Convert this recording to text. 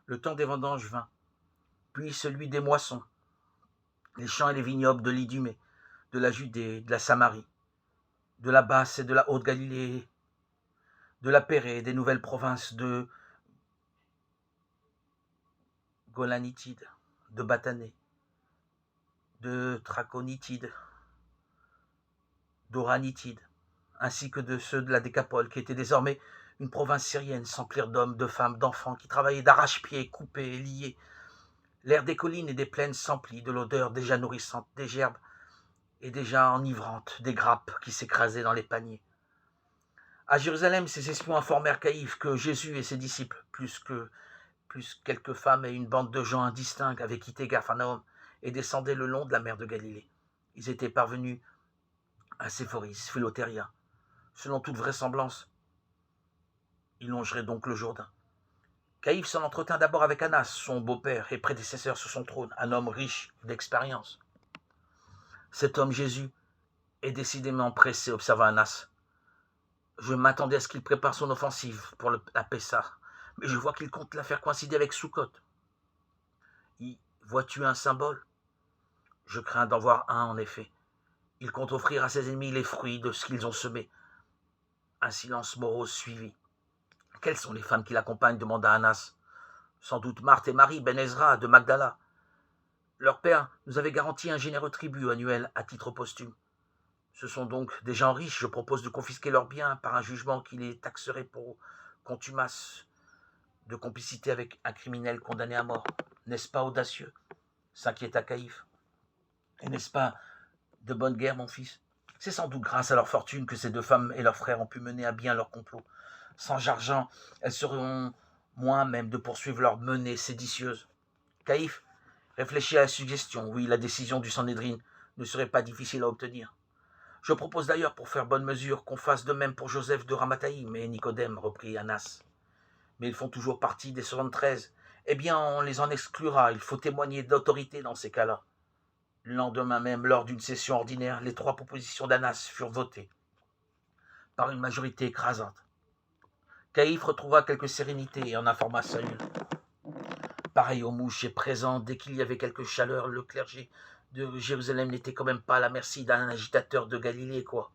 Le temps des vendanges vint, puis celui des moissons, les champs et les vignobles de l'Idumée, de la Judée, de la Samarie, de la basse et de la haute Galilée, de la Pérée, des nouvelles provinces de Golanitide, de Batanée, de Traconitide, d'Oranitide, ainsi que de ceux de la Décapole, qui était désormais une province syrienne, s'emplirent d'hommes, de femmes, d'enfants, qui travaillaient d'arrache-pied, coupés, liés. L'air des collines et des plaines s'emplit de l'odeur déjà nourrissante des gerbes et déjà enivrante des grappes qui s'écrasaient dans les paniers. À Jérusalem, ces espions informèrent Caïphe que Jésus et ses disciples, plus quelques femmes et une bande de gens indistincts, avaient quitté Capharnaüm et descendaient le long de la mer de Galilée. Ils étaient parvenus à Séphoris, Philotéria. Selon toute vraisemblance, ils longeraient donc le Jourdain. Caïphe s'en entretint d'abord avec Annas, son beau-père et prédécesseur sur son trône, un homme riche d'expérience. Cet homme Jésus est décidément pressé, observa Annas. Je m'attendais à ce qu'il prépare son offensive pour la Pessa, mais je vois qu'il compte la faire coïncider avec Soukhot. Y vois-tu un symbole? Je crains d'en voir un, en effet. Il compte offrir à ses ennemis les fruits de ce qu'ils ont semé. Un silence morose suivit. Quelles sont les femmes qui l'accompagnent? Demanda Annas. Sans doute Marthe et Marie, Ben Ezra, de Magdala. Leur père nous avait garanti un généreux tribut annuel à titre posthume. Ce sont donc des gens riches. Je propose de confisquer leurs biens par un jugement qui les taxerait pour contumace de complicité avec un criminel condamné à mort. N'est-ce pas audacieux? S'inquiéta Caïphe. Et n'est-ce pas de bonne guerre, mon fils? C'est sans doute grâce à leur fortune que ces deux femmes et leurs frères ont pu mener à bien leur complot. Sans argent, elles seront moins même de poursuivre leur menée séditieuse. Caïphe réfléchit à la suggestion. Oui, la décision du Sanhédrin ne serait pas difficile à obtenir. Je propose d'ailleurs, pour faire bonne mesure, qu'on fasse de même pour Joseph de Ramataï. Mais Nicodème, reprit Annas. Mais ils font toujours partie des 73. Eh bien, on les en exclura. Il faut témoigner d'autorité dans ces cas-là. Le lendemain même, lors d'une session ordinaire, les 3 propositions d'Annas furent votées par une majorité écrasante. Caïphe retrouva quelque sérénité et en informa Saül. Pareil aux mouches et présent, dès qu'il y avait quelque chaleur, le clergé de Jérusalem n'était quand même pas à la merci d'un agitateur de Galilée, quoi.